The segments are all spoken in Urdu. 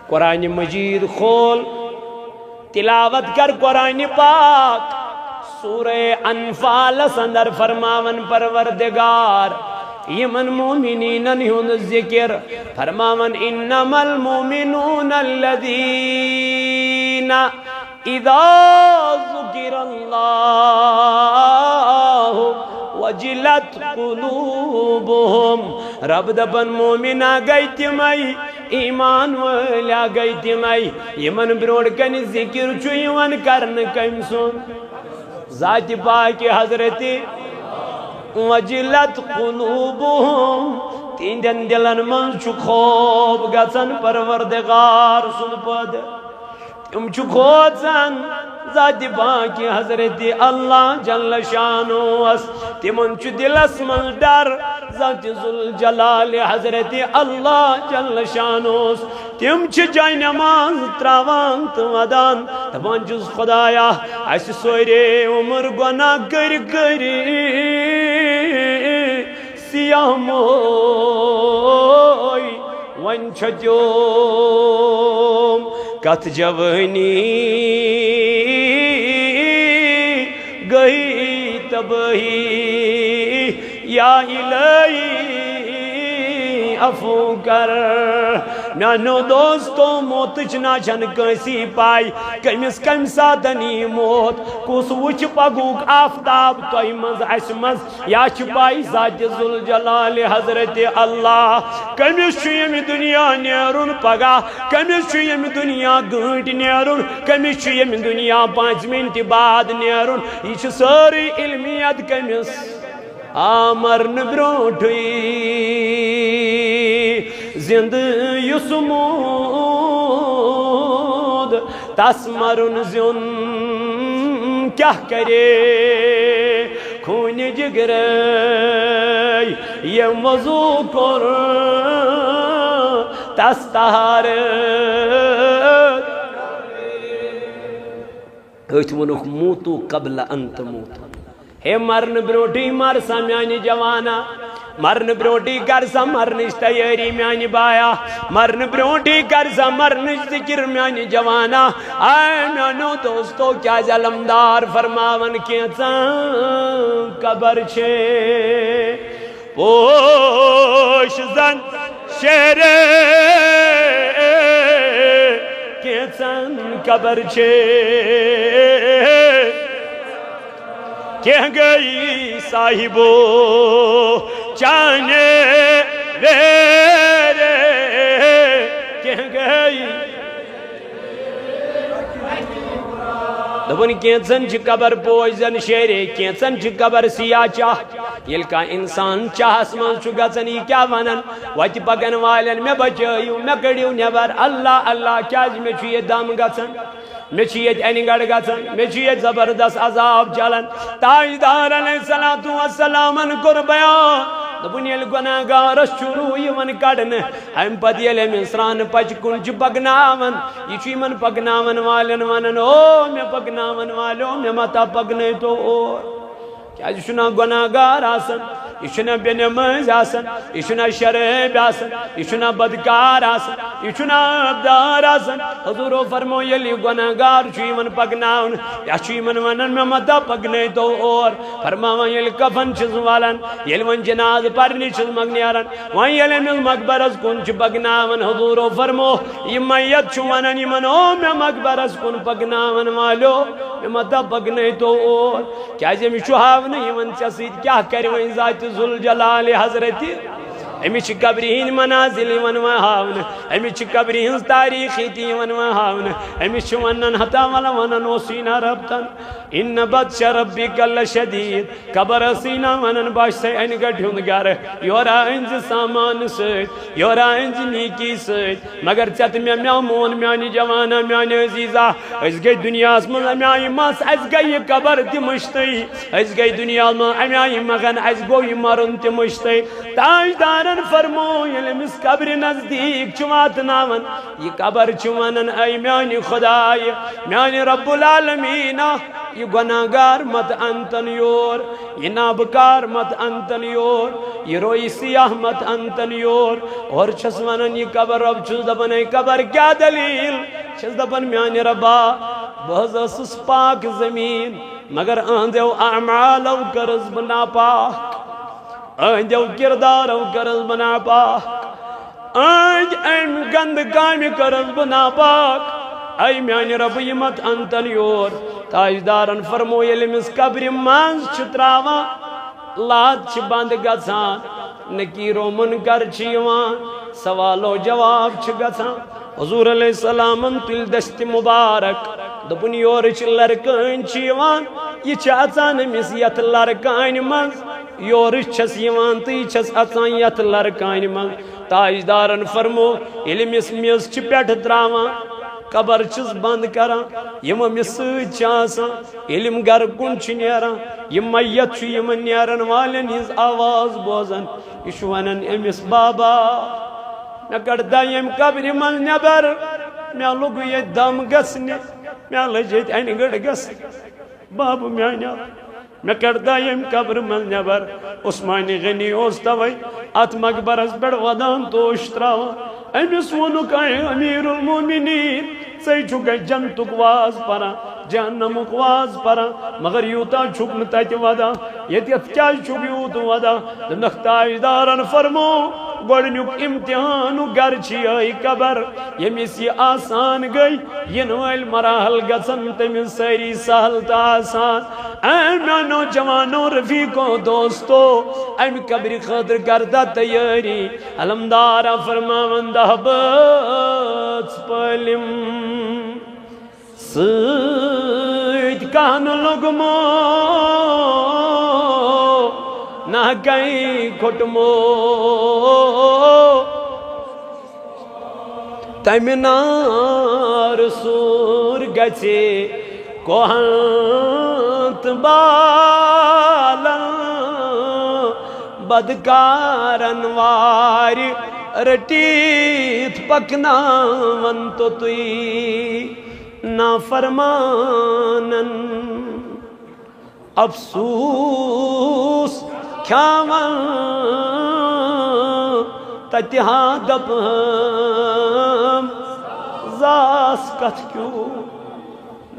قرآن مجید کھول تلاوت کر قرآن پاک سورہ انفال اندر فرماون پروردگار یمن مومنین ہند ذکر فرماون انما المومنون الذین اذا ذکر اللہ وجلت قلوبهم رب دبن مومنہ گئی تمائی ایمان والا گئی تمائی یمن بروڑ کن ذکر چوئیون کرن کم سن ذات پاک حضرت وجلت قلوبهم تیندن دلن من چو خوب گسن پروردگار سن پد تم چو خوزن ذات پاک حضرت اللہ جل شانو اس تمن چو دلس من ڈر ذات ذوالجلال حضرت اللہ جل شانو اس تم چو جائے نماز تراوان تمدان تمن جز خدایا اس سوئرے عمر گناہ کر کری سیاہ موئی ون چھتیوم کت جوانی گئی تبہی یا الہی عفو کر میانو دوستو موت چنا چھن کسی پائی کمیس کم ساتنی موت کس وچ پگوک آفتاب توی مز اسمز یا چھپائی ذات ذوالجلال حضرت اللہ کمیس چھویم دنیا نیرون پگا کمیس چھویم دنیا گھنٹ نیرون کمیس چھویم دنیا 5 منٹ بعد نیرون یہ چھ ساری علمیت کمیس آمرن بروٹھوئی زند یسمود تس مرن زن کیا کرے خون جگر یہ موضوع کر تس تہار اتمنک موتو قبل انت موتو ہے مرن بروٹی مر سا میانی جوانا مرن بروٹی کر سا مرنش تیاری میانی بایا مرن بروٹی کر سا مرنش ذکر میانی جوانا آئے میانو دوستو کیا ظلمدار فرماون کیسا قبر چھے پوش زن شیرے کیسا قبر چھے کہہ گئی صاحبو چانے ویرے کہہ گئی دبن کینسن چھ قبر پوزن شیرے کینسن چھ قبر سیاہ چاہ یل کا انسان چاہ اسمان چھ گزنی کیا ونن وچ پگن والن میں بچائیو میں کڑیو نیبر اللہ اللہ کیا جی میں چھو یہ دام گزن میں چیت اینگڑ گزن میں چیت زبردست عذاب چلن تاجدار علیہ السلام کر بیان دبن یل گناہگارس شروع یمن کڑن ہم پت یل مصران پچ کنچ پگناون یہ چھ من پگناون والن ونن او میں پگناون والو میں متا پگنے تو اور کیا یہ چھنا گناہگار آسن یہ چھنا بے نماز آسن یہ چھنا شراب آسن یہ چھنا بدکار آسن یہ چھنا عبدار آسن حضور فرمو یلی گناہگار چھوئی من پگناون یا چھوئی من ونن میں مدہ پگنے تو اور فرماون یلی کفن چیز والن یلی ون جناز پرنی چیز مگنیارن وان یلی مل مقبرز کن چھ پگناون حضور فرمو یہ میت چھو ونن یہ من او میں مقبرز کن پگناون والو میں مدہ پگنے تو اور کیا جی میں چھوہاون یہ من چسید کیا کر وین ذات ذوالجلال حضرت امی چھ قبرین منازل ونوہاون امی چھ قبرین تاریخی تی ونوہاون امی چھ ونن حتا والا ونن وسینا ربتن ان بطش ربک لشدید قبر سینا ونن باش سے انگٹ ہندگار یورا انج سامان سید یورا انج نیکی سید مگر چت میں میامون میانی جوانا میانی عزیزہ اس گئی دنیا اسمان امیائی ماس اس گئی قبر تی مشتی اس گئی دنیا اسمان امیائی مغن اس گوی مرن تی مشتی تاجدار فرمو یلم اس قبر نزدیک چوات ناون یہ قبر چوانن اے میانی خدای میانی رب العالمین یہ گناہگار مت انتن یور، یہ نابکار مت انتن یور، یہ روئی سیاہ مت انتن یور۔ اور چھس ونن یہ قبر رب چھس دپن اے قبر کیا دلیل؟ چھس دپن میانہ ربا بہت ٲسٕس پاک زمین مگر اہندیو اعمالو کرس بہ ناپاک، اہندیو کردارو کرس بہ ناپاک، ایم گند کامہ کرس بہ ناپاک، اے میانہ رب یہ مت انتن یور۔ تاجدارن فرمو ییٚلہِ أمِس قبرِ منٛز چھِ تراوان لات چھِ بند گژھان، نکیرو منکر چھِ یِوان، سوالو جواب چھِ گژھان۔ حضور علیہ السلامن تُلۍ دست مبارک دوٚپُن یورٕ چھِ لڑکٲنۍ چھِ یِوان، یہِ چھِ اژان أمِس یتھ لڑکانہِ منٛز، یورٕ چھس یِوان تہٕ یہِ چھس اژان یتھ لڑکانہِ منٛز۔ تاجدارن فرمو ییٚلہِ أمِس میٚژ چھِ پٮ۪ٹھٕ تراوان، قبر چھس بند کران، یم أمِس سۭتۍ چھِ آسان، ییٚلہِ یِم گرٕ کُن چھِ نیران، یہِ میت چھُ یِمن نیرن والٮ۪ن ہٕنٛز آواز بوزان، یہِ چھُ ونان أمِس بابا مےٚ کڑ دۄیِم قبرِ منٛز نٮ۪بر، مےٚ لوٚگ ییٚتہِ دم گژھنہِ، مےٚ لٔج ییٚتہِ انہِ گٔٹ گژھنہِ، بابا میٛانیو مےٚ کڑ دۄیِم قبرِ منٛز نٮ۪بر۔ عثمانہِ غنی اوس توے اتھ مقبرس پٮ۪ٹھ ودان توش تراوان، أمِس ووٚنُکھ اے أمیٖر المومنیٖن ژٕے چھُکھ اَتہِ جنتُک واز پران، جہنمُک واز پران، مگر یوٗتاہ چھُکھ نہٕ تتہِ ودان، ییٚتٮ۪تھ کیٛازِ چھُکھ یوٗت ودان؟ دوٚپنکھ تاجدارن فرمو گۄڈنیُک امتحانُک گرٕ چھِ یِہوٚے قبر، ییٚمِس یہِ آسان گٔے یِنہٕ وٲلۍ مراحل گژھن تٔمِس سٲری سہل تہٕ آسان۔ اے میانو جوانو رفیقو دوستو، امہِ قبرِ خٲطرٕ کردا تیٲری؟ علمدارا فرماون دہ بٲژ پٲلِم سۭتۍ کانٛہہ نہٕ لوٚگمو نہ کہیں کھوٚٹمو، تمہِ نار سوٗر گژھِ کوہن تہٕ بالن، بدکارن وارِ رٔٹِتھ پکناون تو تُہۍ نافرمانن افسوس کھیاون، تتہِ ہا دپہم زاس کتھ کیوں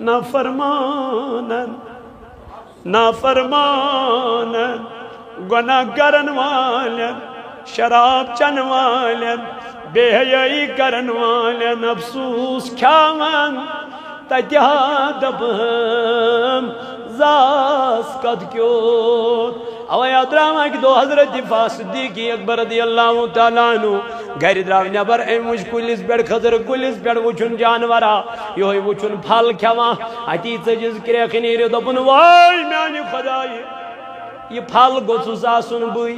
نافرمانن، نافرمانن گناہ کرن والن، شراب چن والن، بے حیائی کرن والن افسوس کھیاون، تتہِ ہا دپہم زاس کتھ کیوں۔ اوے درٛاو اکہِ دۄہ حضرت صدیق اکبر رضی اللہ تعالیٰ عنہ گرِ درٛاو نٮ۪بر، أمۍ وٕچھ کُلِس پٮ۪ٹھ کھٔزٕر کُلِس پٮ۪ٹھ وٕچھُن جانورا، یِہوٚے وٕچھُن پھل کھٮ۪وان، اتی ژٔجِس کرٛیکھ نیٖرِتھ دوٚپُن واے میانہِ خۄدایہِ یہِ پھل گوٚژھُس آسُن بٕے،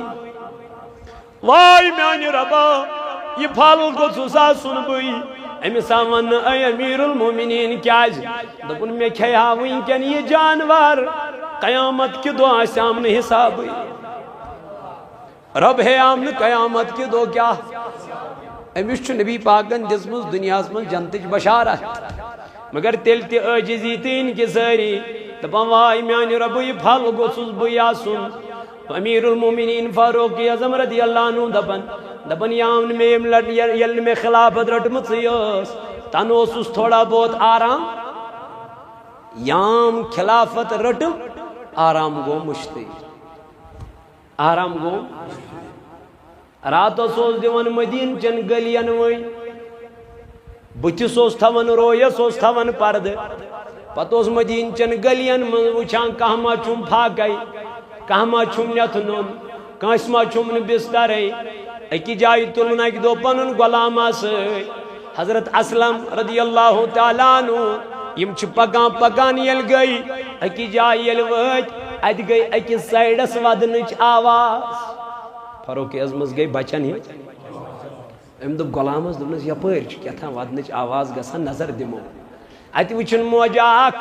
واے میانہِ ربا یہِ پھل گوٚژھُس آسُن بٕے۔ أمِس آو وننہٕ اے أمیٖر المومنیٖن کیٛازِ؟ دوٚپُن مےٚ کھیٚیہِ ہا وٕنۍکٮ۪ن یہِ جانور، قیامت کہِ دۄہ آسیام نہٕ حسابٕے، رب ہیٚیام نہٕ قیامت کہِ دۄہ کیٛاہ؟ أمِس چھُ نبی پاکن دِژمٕژ دُنیاہس منٛز جنتٕچ بشارت، مگر تیٚلہِ تہِ عٲجزی تہٕ انکسٲری، دپان واے میانہِ ربہٕ یہِ پھل گوٚژھُس بٕے آسُن۔ أمیٖر المومنیٖن فاروق اعظم رضی اللہ عنہ دپان یام نہٕ مےٚ ییٚمہِ لٹہِ ییٚلہِ نہٕ مےٚ خلافت رٔٹمٕژٕے ٲس، تنہٕ اوسُس تھوڑا بہت آرام، یام خلافت رٔٹٕم آرام گوٚو مٔشتٕے، آرام گوٚو۔ راتس اوس دِوان مدیٖنہٕ چٮ۪ن گٔلین وٲنۍ، بٕتھِس اوس تھاوان رویس اوس تھاوان پردٕ، پتہٕ اوس مدیٖنہٕ چٮ۪ن گٔلین منٛز وٕچھان کانٛہہ ما چھُم پھاکے، کانٛہہ ما چھُم نٮ۪تھ نوٚن، کٲنٛسہِ ما چھُم نہٕ بسترے۔ أکِس جایہِ تُلُن اکہِ دۄہ پنُن غلامہ سۭتۍ، حضرت اسلم رضی اللہ تعالیٰ عنہ، یِم چھِ پکان پکان ییٚلہِ گٔے أکِس جایہِ ییٚلہِ وٲتۍ، اتہِ گٔے أکِس سایڈس ودنٕچ آواز، فاروق اعظمس گٔے بچن ہِنٛدۍ، أمۍ دوٚپ غلامس دوٚپنس یپٲرۍ چھِ کیٛاہتام ودنٕچ آواز گژھان، نظر دِمو۔ اتہِ وٕچھُن موجا اکھ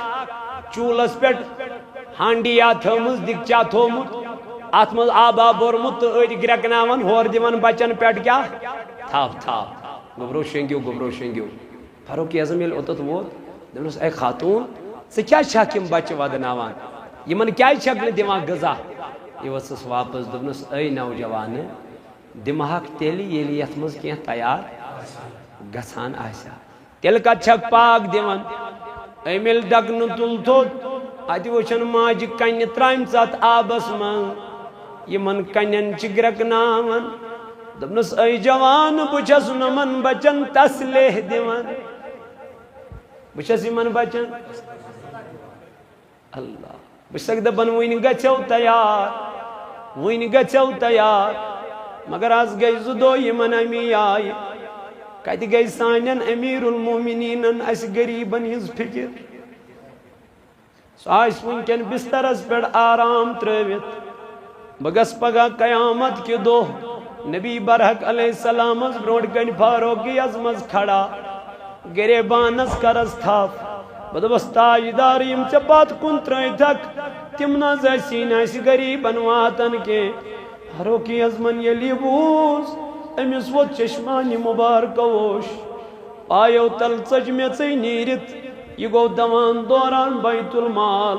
چوٗلس پٮ۪ٹھ ہانڈیا تھٲومٕژ، دِکچا تھوٚومُت، اتھ منٛز آبا بوٚرمُت تہٕ أڑۍ گرٛٮ۪کناوان، ہورٕ دِوان بچن پٮ۪ٹھ کیٛاہ تھپھ گوٚبرو شیٚنگِو گوٚبرو شیٚنگِو۔ فاروق اعظم ییٚلہِ اوٚتتھ ووت دوٚپنس اے خاتوٗن ژٕ کیٛازِ چھکھ یِم بچہٕ ودناوان یِمن کیٛازِ چھکھ نہٕ دِوان غذا یہِ ؤژھٕس واپس دوٚپنس اے نوجوانہٕ دِمہاکھ تیٚلہِ ییٚلہِ یتھ منٛز کینٛہہ تیار گژھان آسہِ ہا تیٚلہِ کتہِ چھکھ پاک دِوان أمۍ ییٚلہِ ڈکنہٕ تُل تھوٚد اتہِ وٕچھن ماجہِ کنہِ ترٛامہِ اتھ آبس منٛز یِمن کنٮ۪ن چھِ گرٛٮ۪کناوان دوٚپنس اے جوان بہٕ چھس نۄمن بچن تسلیح دِوان بہٕ چھس یِمن بچن اللہ بہٕ چھسکھ دپان وٕنہِ گژھٮ۪و تیار وٕنہِ گژھٮ۪و تیار مگر آز گٔے 2 دۄہ یِمن امی آیہِ کتہِ گٔے سانٮ۪ن امیٖر المومنیٖنن اسہِ غریٖبن ہٕنٛز فِکر سُہ آسہِ وٕنکٮ۪ن بسترس پٮ۪ٹھ آرام ترٲوِتھ بہٕ گژھٕ پگاہ قیامت کہِ دۄہ نبی برحق علیہ السلامس برونٛٹھ کنہِ فاروقی اعظمس کھڑا گریبانس کرس تھپھ بہٕ دوٚپس تاجدار یِم ژےٚ پتھ کُن ترٲیتھکھ تِم نہ حظ ٲسی نہٕ اسہِ غریٖبن واتان کینٛہہ فاروقی اعظمن ییٚلہِ یہِ بوٗز أمِس ووٚتھ چشمانہِ مُبارکوش پایو تل ژٔج میٚژٕے نیٖرِتھ یہِ گوٚو دوان دوران بیت المال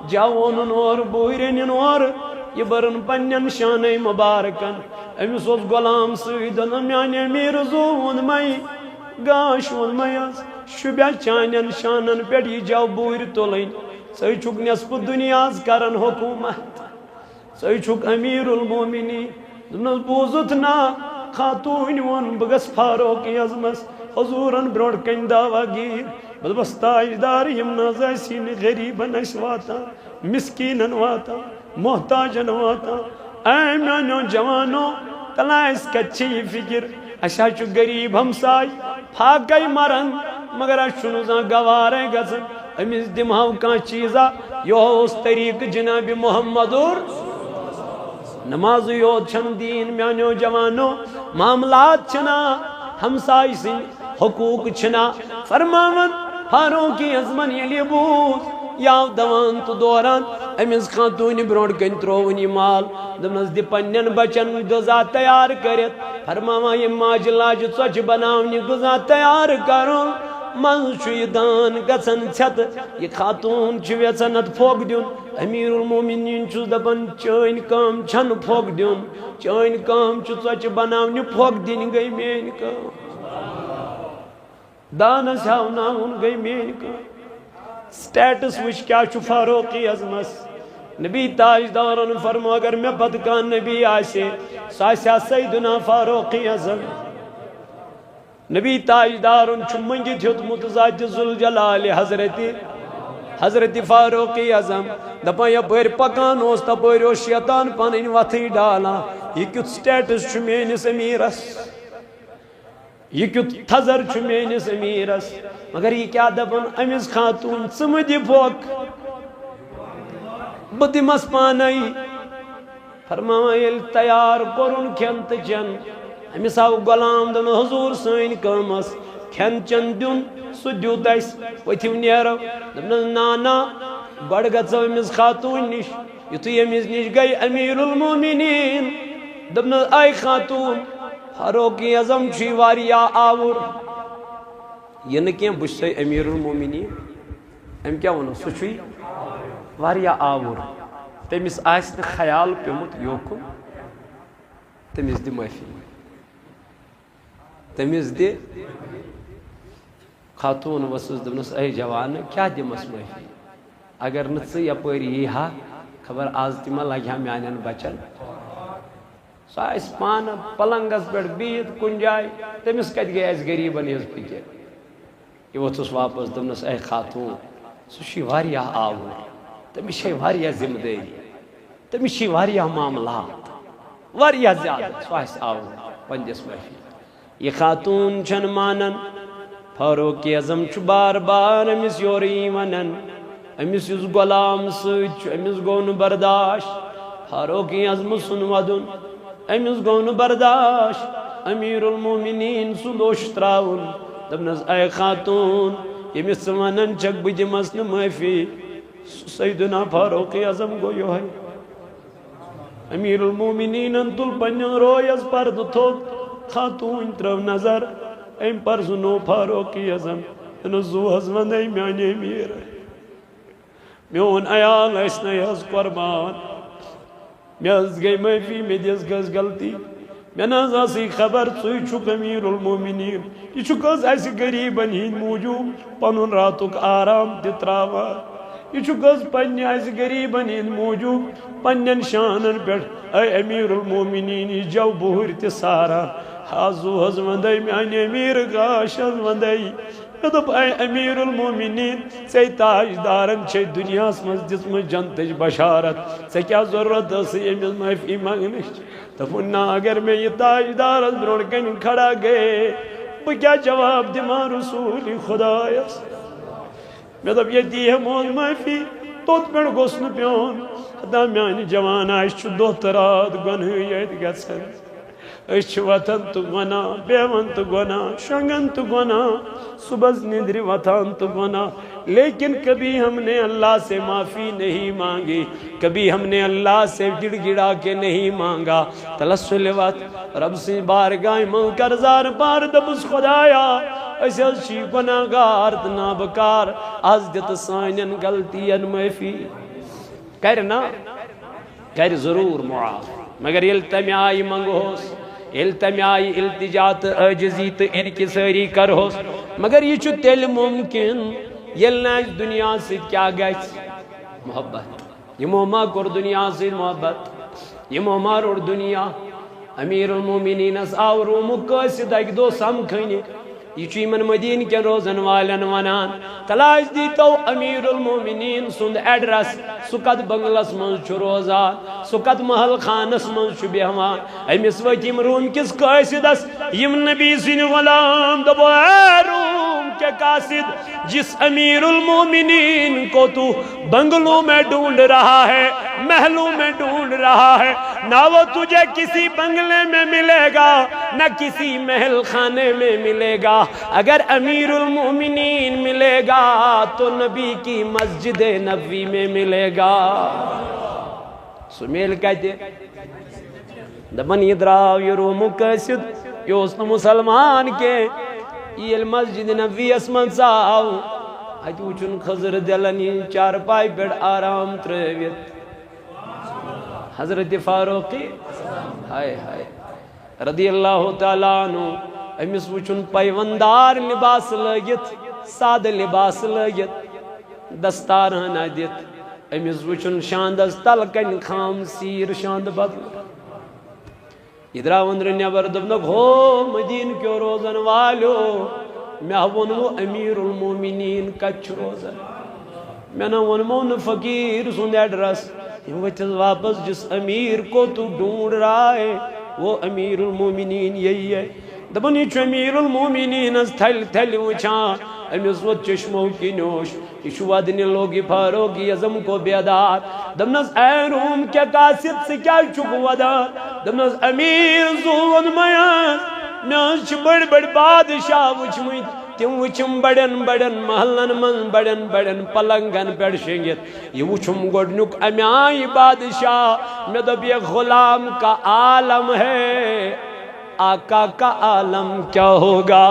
جاو اوٚنُن اورٕ بوٗرۍ أنِن اورٕ یہِ بٔرٕن پننٮ۪ن شانَے مُبارکن أمِس اوس غلام سۭتۍ دوٚپُن میانہِ امیٖر زوٗ ووٚنمَے گاش ووٚنمَے حظ شُبیا چانٮ۪ن شانن پٮ۪ٹھ یہِ جاو بوٗرۍ تُلٕنۍ ژٕے چھُکھ نٮ۪صفہٕ دُنیاہس کران حکوٗمت ژٕے چھُکھ امیٖر المومنیٖن دوٚپنس بوٗزُتھ نا خاتوٗنۍ ووٚن بہٕ گژھٕ فاروقی اعظمس حضوٗرن برونٛٹھ کنہِ دعوا گیٖر بہٕ دوٚپس تاجدار یِم نہ حظ ٲسی نہٕ غریٖبن اسہِ واتان مسکیٖنن واتان محتاجن واتان اے میانیو جوانو تلا اسہِ کتہِ چھِ یہِ فِکر اسہِ حظ چھُ غریٖب ہمساے پھاکے مران مگر اسہِ چھُنہٕ زانٛہہ گوارے گژھان أمِس دِمہو کانٛہہ چیٖزا یہِ اوس طریٖقہٕ جنابِ محمدُر نمازٕے یوت چھنہٕ دیٖن میانیو جوانو معاملات چھِنا ہمساے سٕنٛدۍ حقوٗق چھِنا فرماوان فاروقی اعظمن ییٚلہِ یہِ بوٗز یہِ آو دوان تہٕ دوران أمِس خاتوٗنہِ برونٛٹھ کنہِ ترٛووُن یہِ مال دوٚپنس دِ پننٮ۪ن بچن غذا تیار کٔرِتھ فرماوان یِم ماجہِ لاجہِ ژۄچہِ بناونہِ غذا تیار کرُن منٛزٕ چھُ یہِ دان گژھان ژھٮ۪تہٕ یہِ خاتوٗن چھُ یژھان اتھ پھوٚکھ دیُن امیٖر المومنیٖن چھُس دپان چٲنۍ کٲم چھنہٕ پھوٚکھ دیُن چٲنۍ کٲم چھِ ژۄچہِ بناونہِ پھوٚکھ دِنۍ گٔے میٲنۍ کٲم دانس ہاوناوُن گٔے میٲنۍ کٲم سٹیٹس وٕچھ کیٛاہ چھُ فاروقی اعظمس نبی تاجدارن فرمو اگر مےٚ پتہٕ کانٛہہ نبی آسہِ سُہ آسہِ ہا سیدنا فاروقی اعظم نبی تاجدارن چھُ منٛگِتھ ہیوٚتمُت ذاتِ ذوالجلالِ حضرت فاروقی اعظم دپان یپٲرۍ پکان اوس تپٲرۍ اوس شیطان پنٕنۍ وتھٕے ڈالان یہِ کیُتھ سٹیٹس چھُ میٲنِس امیٖرس یہِ کیُتھ تھزر چھُ میٲنِس امیٖرس مگر یہِ کیٛاہ دپان أمِس خاتوٗن ژٕ مہٕ دِ پھوٚکھ بہٕ دِمس پانے فرماوان ییٚلہِ تیار کوٚرُن کھٮ۪ن تہٕ چٮ۪ن أمِس آو غلام دوٚپُن حضوٗر سٲنۍ کٲم ٲس کھٮ۪ن چٮ۪ن دیُن سُہ دیُت اسہِ ؤتھِو نیرو دوٚپنس نا گۄڈٕ گژھو أمِس خاتوٗن نِش یُتھُے أمِس نِش گٔے امیٖر المومنیٖن دوٚپنس اے خاتوٗن فاروقی اعظم چھُے واریاہ آوُر یہِ نہٕ کینٛہہ بہٕ چھُسے امیٖر المومنیٖن أمۍ کیٛاہ ووٚنُس سُہ چھُے واریاہ آوُر تٔمِس آسہِ نہٕ خیال پیوٚمُت یوکُن تٔمِس دِ معٲفی تٔمِس دِ خاتوٗن ؤژھٕس دوٚپنس اے جوانہٕ کیٛاہ دِمس معٲفی اگر نہٕ ژٕ یپٲرۍ یی ہا خبر آز تہِ ما لگہِ ہا میانٮ۪ن بچن سُہ آسہِ پانہٕ پلنگس پٮ۪ٹھ بِہِتھ کُنہِ جایہِ تٔمِس کتہِ گٔے اسہِ غریٖبن ہٕنٛز فِکر یہِ ووٚتھُس واپس دوٚپنس اے خاتوٗن سُہ چھُے واریاہ آوُر تٔمِس چھے واریاہ ذمہٕ دٲری تٔمِس چھِ واریاہ معاملات واریاہ زیادٕ سُہ آسہِ آوُر وۄنۍ دِس معٲفی یہِ خاتوٗن چھنہٕ مانان فاروقی اعظم چھُ بار بار أمِس یورٕ یی ونان أمِس یُس غلام سۭتۍ چھُ أمِس گوٚو نہٕ برداش فاروقی اعظمہٕ سُنٛد ودُن أمِس گوٚو نہٕ برداش امیٖر المومنیٖن سُنٛد اوش تراوُن دوٚپنس اے خاتوٗن ییٚمِس ژٕ ونان چھکھ بہٕ دِمس نہٕ معٲفی سیدنا فاروقی اعظم گوٚو یِہوے امیٖر المومنیٖنن تُل پننٮ۪ن رویس پردٕ تھوٚد خاتوٗن ترٲو نظر أمۍ پرزٕنوو فاروقی اعظم دوٚپنس زوٗ حظ ونے میانہِ امیٖر میون عیال اسنے حض قربان میں حض گئی معافی میں دیس گز غلطی میں ناز آسی خبر ژوی چھُکھ امیر المومنین یہ چھُکھ حض اسہِ غریبن ہند موجوب پنن راتُک آرام تہِ تراوان یہ چھُکھ حض پننہِ اسہِ غریبن ہند موجوب پننن شانن پٮ۪ٹھ اے امیر المومنین یہ جو بہر تہِ ساران حضو حض وندے میانہِ امیر گاش حض وندے مےٚ دوٚپ اے امیر المومنین ژےٚ تاجدارن چھے دنیاہس منٛز دِژمٕژ جنتٕچ بشارت ژےٚ کیٛاہ ضروٗرت ٲسٕے أمِس معٲفی منٛگنٕچ دوٚپُن نہ اگر مےٚ یہِ تاجدارس برٛونٛٹھ کَنہِ کھڑا گٔیے بہٕ کیٛاہ جواب دِمہٕ رسوٗلِ خۄدایس مےٚ دوٚپ ییٚتی ہٮ۪مہوس معٲفی توٚت پٮ۪ٹھ گوٚژھ نہٕ پیوٚن خدا میانہِ جوان اسہِ چھُ دۄہ تہٕ رات گۄنہٕے یٲتۍ گژھان أسۍ چھِ وتھان تہٕ گۄناہ بیٚہوان تہٕ گۄناہ شۄنٛگان تہٕ گۄناہ صبحس نِندرِ وتھان تہٕ گۄناہ لیکن کبھی ہم نے اللہ سے معافی نہیں مانگی کبھی ہم نے اللہ سے گڑ گڑا کے نہیں مانگا تلسل وقت رب سے بارگاہ منٛز قرضار پار دبس خدایا أسۍ حظ چھی گۄناہ گار تہٕ نابکار آز دِ تہٕ سانٮ۪ن غلطین معٲفی کرِ نا کرِ ضروٗر معاف مگر ییٚلہِ تمہِ آیہِ منٛگہوس ییٚلہِ تمہِ آیہِ التجا تہٕ عاجزی تہٕ انکسٲری کرہوس مگر یہ چھُ تیٚلہِ ممکن ییٚلہِ نہٕ اَسہِ دُنیا سۭتۍ کیٛاہ گژھِ محبت یِمو ما کوٚر دُنیا سۭتۍ محبت یِمو ما روٚٹ دُنیا امیر المومنینس آو روٗمُک قٲصِد اکہِ دۄہ سمکھٕنہِ یہ چھُ یِمن مدیٖنہٕ کٮ۪ن روزن والٮ۪ن ونان تلاش دیٖتو امیر المومنین سُنٛد ایڈرس سُہ کتھ بنگلس منٛز چھُ روزان سُہ کتھ محل خانس منٛز چھُ بیٚہوان أمِس ؤتھۍ یِم روٗم کِس قٲصِدس یِم نبی سٕنٛدۍ غلام دوٚپو اے روٗم کے قاصد جس امیر المومنین کو تو بنگلوں میں ڈھونڈ رہا ہے محلوں میں ڈھونڈ رہا ہے نہ وہ تجھے کسی بنگلے میں ملے گا نہ کسی محل خانے میں ملے گا اگر امیر المومنین ملے گا تو نبی کی مسجد نبوی میں ملے گا سمیل کہتے دپن یہ دراو یہ رومُک قٲصِد یہ اوس نہٕ مسلمان کینٛہہ ییٚلہِ مسجد نبوی یس منٛز ژاو اتہِ وٕچھُن خضر دِلن یہِ چارپاے پٮ۪ٹھ آرام ترٲوِتھ حضرت فاروقی ہائے ہائے رضی اللہ تعالیٰ عنہ أمِس وٕچھُن پیوندار لباس لٲگِتھ سادٕ لباس لٲگِتھ دستار ہنا دِتھ أمِس وٕچھُن شاندس تل کنہِ خام سیٖر شاندٕ بدلہٕ یہ درٛاو أنٛدرٕ نٮ۪بر دوٚپنکھ ہو مدیٖنہٕ کیو روزن والیو مےٚ ووٚنوٕ امیر المومنین کتہِ چھُ روزان مےٚ نہ ووٚنمو نہٕ فقیٖر سُنٛد ایڈرس یِم ؤتھِس واپس جس امیر کو تو ڈھونڈ رہا ہے وہ امیر المومنین یہی ہے دپن یہ چھُ امیر المومنینس تھلہِ تھلہِ وٕچھان أمِس ووت چشمو کی نوش یہ چھُ ودنہِ لوگ یہ فاروقی اعظم کو بیدار دپنس اے روم کے قاصد ژٕ کیٛازِ چھُکھ ودان دپنس امیر زو ووٚنمَے مےٚ حظ چھِ بٔڑۍ بٔڑۍ بادشاہ وٕچھمٕتۍ تِم وٕچھِم بڑٮ۪ن بڑٮ۪ن محلن منٛز بڑٮ۪ن بڑٮ۪ن پلنگن پٮ۪ٹھ شیٚنگِتھ یہ وٕچھُم گۄڈنیُک امہِ آیہِ بادشاہ مےٚ دوٚپ یہ غلام کا عالم ہے آقا کا عالم کیا ہوگا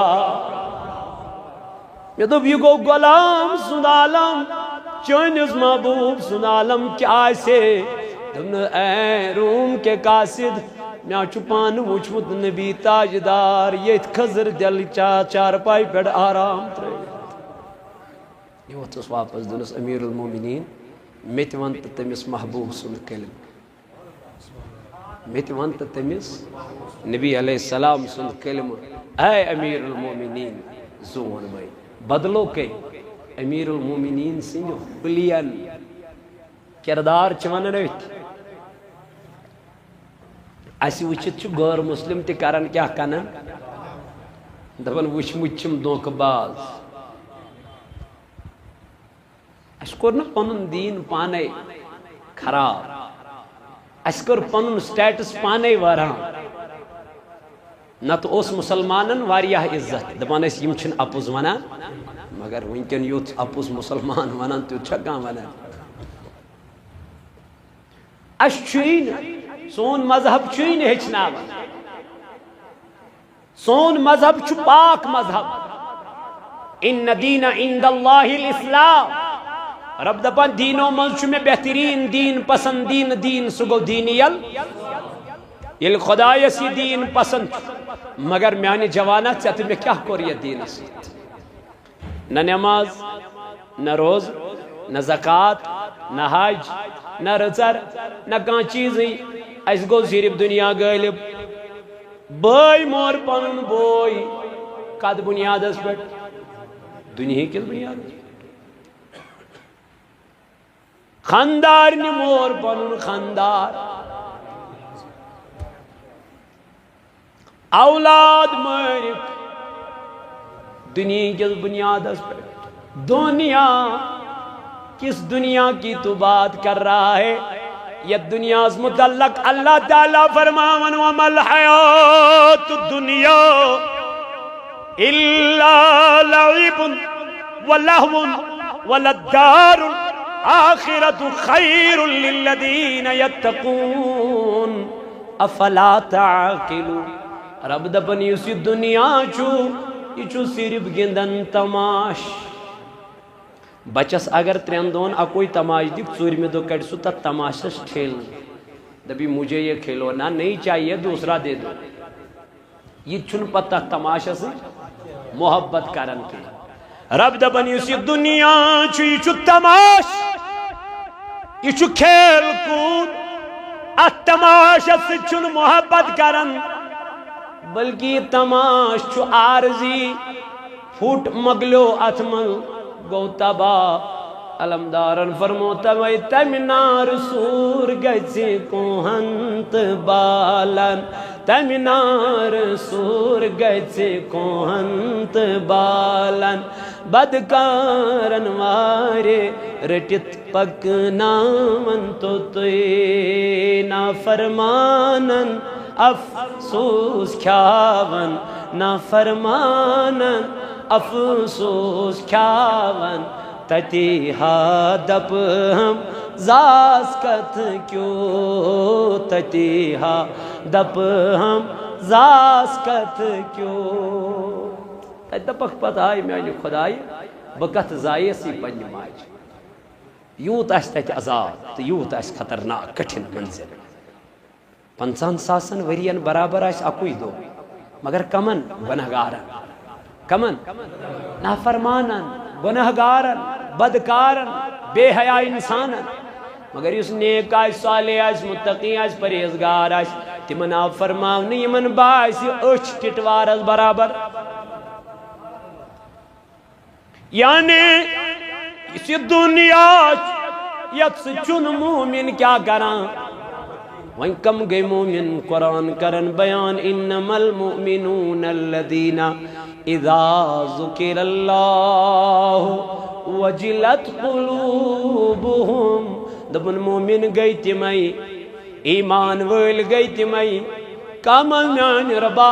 مےٚ دوٚپ یہِ گوٚو غلام سُنٛد عالم چٲنِس محبوٗب سُنٛد عالم کیٛاہ آسہِ دوٚپنہٕ اے روٗم کے قاصد مےٚ چھُ پانہٕ وٕچھمُت نبی تاجدار ییٚتھۍ خضر دِل چارپاے پٮ۪ٹھ آرام ترٲوِتھ یہِ ووٚتھُس واپس دوٚپنس امیر المومنین مےٚ تہِ وَن تہٕ تٔمِس محبوٗب سُنٛد کلمہٕ مےٚ تہِ وَن تہٕ تٔمِس نبی علیہ السلام سُنٛد کلمہٕ اے امیر المومنین زو ووٚنمَے بدلو کٔمۍ امیر المومنین سٕنٛدِ پلین کردار چھِ ونان أتھۍ اسہِ وٕچھِتھ چھُ غٲر مسلم تہِ کران کیٛاہ کنن دپان وٕچھمٕتۍ چھِم دھوکہٕ باز اسہِ کوٚر نہٕ پنُن دیٖن پانے خراب اسہِ کٔر پنُن سٹیٹس پانے وران نتہٕ اوس مُسلمانن واریاہ عزت دپان ٲسۍ یِم چھِنہٕ اپُز ونان مگر وٕنکٮ۪ن یُتھ اپُز مُسلمان ونان تیُتھ چھا کانٛہہ ونان اسہِ چھُیی نہٕ سون مذہب چھُیی نہٕ ہیٚچھناوان سون مذہب چھُ پاک مذہب ان دین عند اللہ الاسلام رب دپان دینو من چھ میں بہترین دین پسند دین سو گو دین یل خدا یسی دین پسند مگر میانی جوانا چاہتے میں کیا کور یہ دین سیت نہ نماز نہ روز نہ زکاة نہ حج نہ رزر نہ کان چیزیں اس گو صرف دنیا غالب بھائی مور پنن بوئی کد بنیاد اس پر دنیا کل بنیاد خاندار نی مور پنن خاندار اولاد مرک دنیا کس بنیاد اس پر دنیا کس دنیا کی تو بات کر رہا ہے یہ دنیا اس متعلق اللہ تعالیٰ فرماون وَمَا الْحَيَاةُ الدُّنْيَا إِلَّا لَعِبٌ وَلَهْوٌ وَلَلدَّارُ الْآخِرَةُ خَيْرٌ لِلَّذِينَ يَتَّقُونَ أَفَلَا تَعْقِلُونَ رب دپن یُس یہ دنیا چھو یہ چھو صرف گندن تماش بچس اگر ترین دون اکوئی تماش دی ژوٗرمہِ دو کڑ سو تت تماشس ٹھیل دبی مجھے یہ کھیلونا نہیں چاہیے دوسرا دے دو یہ چھن پتہ تماشا سے محبت کرن کے رب دپن یُس یہ دنیا چھو یہ چھو تماش یہ چھو کھیل کود ات تماشا سے چھن محبت کرن بلکہ تماش چھو عارضی پھوٹ مگلو اتمل گو تبا علمدارن فرموتا وی تمنار سور گجی کوہنت بالن تمنار سور گجی کوہنت بالن بدکارن وارے رٹت پکنامن تو نا فرمانن افسوس کھاون نا فرمانن افسوس کھاون تتی ہا دپ ہم زاسکت کیوں تتی ہا دپ ہم زاسکت کیوں دپک پتہ آئی میانی خدای بکت زائی سی پنج ماج یوت اس تت عذاب تو یوت اس خطرناک کٹھن منزل 50 ساسن ورین برابر اس اکوئی دو مگر کمن گنہگارن کمن نافرمانن گنہگارن بدکارن بے حیا انسانن مگر اس نیک آج صالح آج متقی آج پریزگار آج تمن نافرمان یمن باعث اچھ ٹٹوار از برابر یعنی اس دنیا یک چن مومن کیا کران وہیں کم گئے مومن قرآن کرن بیان انما المؤمنون الذین اذا ذکر اللہ وجلت قلوبهم دبن مومن گئی تمہیں ایمان ویل گئی تمہیں کامل میان ربا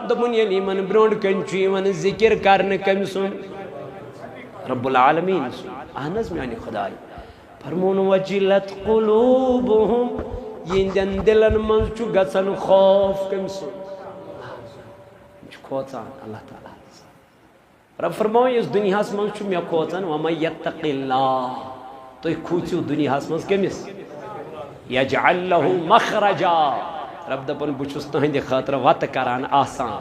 دبن یلی من برونڈ کنچوی من ذکر کرن کم سن رب العالمین سن احنز میانی خدای فرمون وجلت قلوبهم یندن دلن من چو گسن خوف کم سن کھوچان اللہ تعالیٰ رب فرماؤں اس دنیا اس من چو میں کھوچان وَمَنْ يَتَّقِ اللَّهِ تو ایک کھوچیو دنیا اس من کمیس یجعل له مخرجا رب دپن بچوس تہندی خاطر وات کران آسان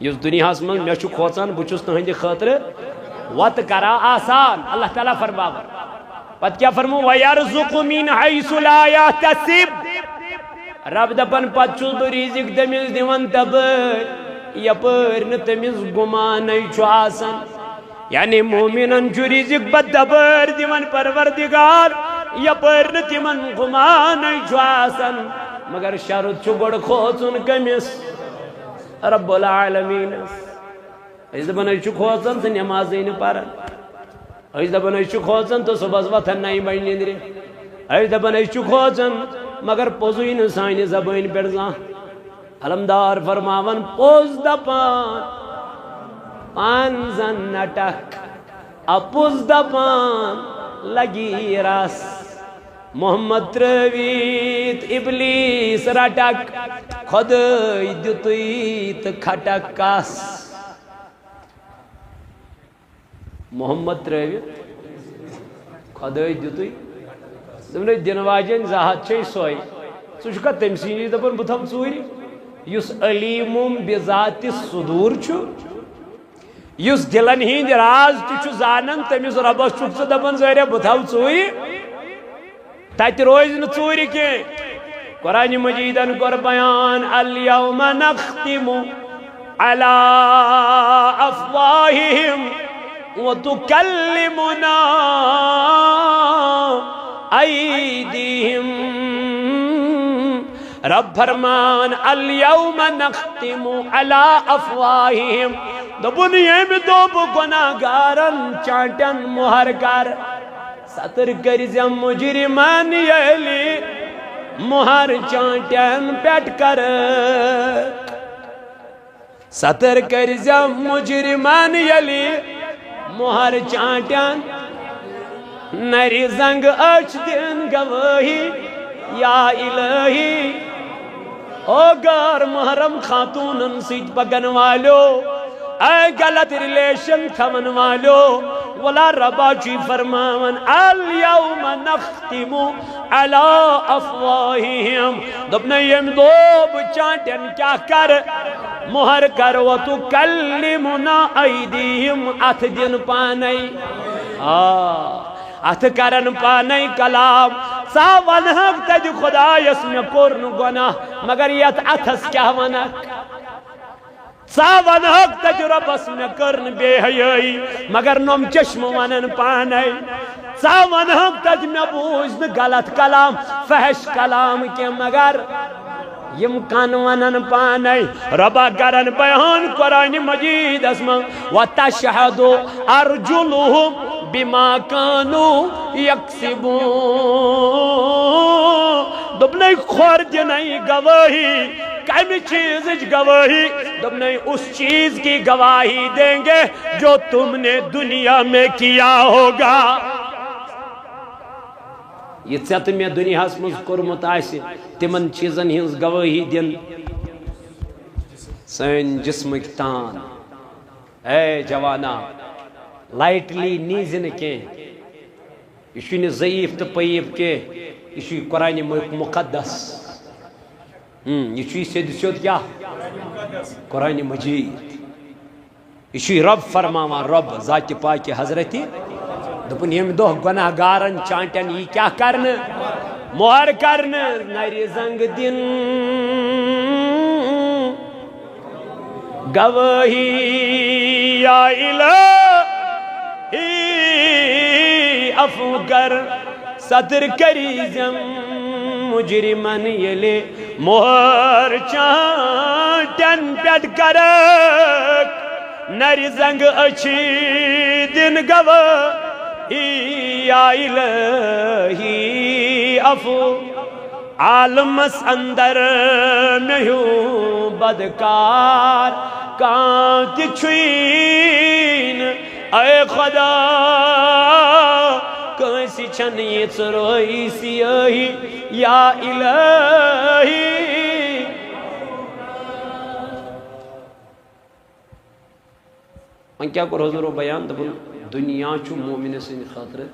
اس دنیا اس من میں چو کھوچان بچوس تہندی خاطر وات کران آسان اللہ تعالیٰ فرماؤں پت کیا فرمو وَيَرْزُقُ مِنْ حَيْثُ لَا يَحْتَسِبْ رب دپن پت چوز بہ رزق تمس دیون تبر یپر تمس گمان چھو آسان یعنی مومنن چھو رزق بہ تبر دیون پروردگار یپر تمن گمان چھو آسان مگر شرط چھو گڑ کھوچن کمس رب العالمین اس دپن چھو کھوچن تو نمازین پرن اس دپن چھو کھوچن تو صبح وتھن نئی بج نیندرِ اس دپن چھو کھوچن مگر پوزوئی نہ سانہِ زبٲنۍ پٮ۪ٹھ زانٛہہ علمدار فرماون پوز دپان پان زن نٹک اپوز دپان لگی رس محمد ترٛٲوِتھ ابلیس رٹک خۄدٲے دِتُے تہٕ کھٹک کس محمد ترٛٲوِتھ خدای دیتوی دمنے دن واجن زہت چھے سوئی سوچکا تمسینی دپن بتھم ژوٗرِ یُس علیمم بذات الصدور چھُ یُس دلن ہند راز تہ زانن تمس ربس چھُکھ ژٕ دپان زٲریا بہٕ تھاو ژوٗرِ تتہِ روزِ نہٕ ژوٗرِ کینٛہہ قرآن مجیدن کوٚر بیان الیوم نختم علی افواہہم وتکلمنا ایدیہم رب فرمان الیوم نختم علی افواہہم دبن ییٚمہِ دۄہ بہٕ گۄناہ گارن چانٹن مۄہر کر ستر کٔرزِ مجرمن ییٚلہِ مۄہر چانٹن پٮ۪ٹھ کرٕ ستر کٔرزِ مجرمن ییٚلہِ مۄہر چانٹن نرِ زنگ أچھ دِن گوٲہی یا الہی او غیر محرم خاتونن سۭتۍ پکن والیو اے غلط ریلیشن تھون والو ولا ربا چی فرماون الیوم نختم علی افواہہم دپنے یم دو بچانٹن کیا کر مہر کر وتکلمنا ایدیہم اتھ دن پانے اتھ کرن پانے کلام سا ونہک تج خدایس میں کورن گناہ مگر یت اتھس کیا ونک سا ونہک تج ربس میں کرن بے حیائی مگر نم چشم ونن پانے سا ونہک تج میں بوزن غلط کلام فحش کلام کے مگر یم کان ونن پانے ربا کرن بیان قرآن مجید اسم وتشہد ارجلہم بما كانوا يكسبون دبنے کھور دنائی گواہی کمی چیز گواہی دبنے اس چیز کی گواہی دیں گے جو تم نے دنیا میں کیا ہوگا یہ ژےٚ تہٕ مےٚ دُنیاہس منٛز کوٚرمُت آسہِ تِمن چیٖزن ہٕنٛز گوٲہی دِن سٲنۍ جسمٕکۍ تان اے جوانا لائٹلی نیٖزِ نہٕ کینٛہہ یہِ چھُنہٕ ضعیٖف تہٕ پعیٖف کینٛہہ یہِ چھُ قرآنِ مقدس یہ چھُ سیٚدِ سیوٚد کیٛاہ قرآنِ مجیٖد یہ چھُ رب فرماوان رب ذاتِ پاکہِ حضرتِ دپن ییٚمہِ دۄہ گۄناہ گارن چانٹن یی کیٛاہ کرنہٕ مۄہر کرنہٕ نرِ زنگ دِن گوٲہی یا الہی عفو کر ستر کریزم مجرمن ییٚلہِ مۄہر چانٹن پٮ۪ٹھ کرکھ نرِ زنگ أچھی دن گوٲہی یا الہی عفو عالمس اندر مےٚ ہیوٗ بدکار کانٛہہ تہِ چھُیی نہٕ اے خدا کٲنٛسہِ چھنہٕ یِژھ رٲیی سِیٲہی یا الہی وۄنۍ کیٛاہ کوٚر حضورو بیان دپُن دُنیا چھُ مومِنہٕ سٕنٛدِ خٲطرٕ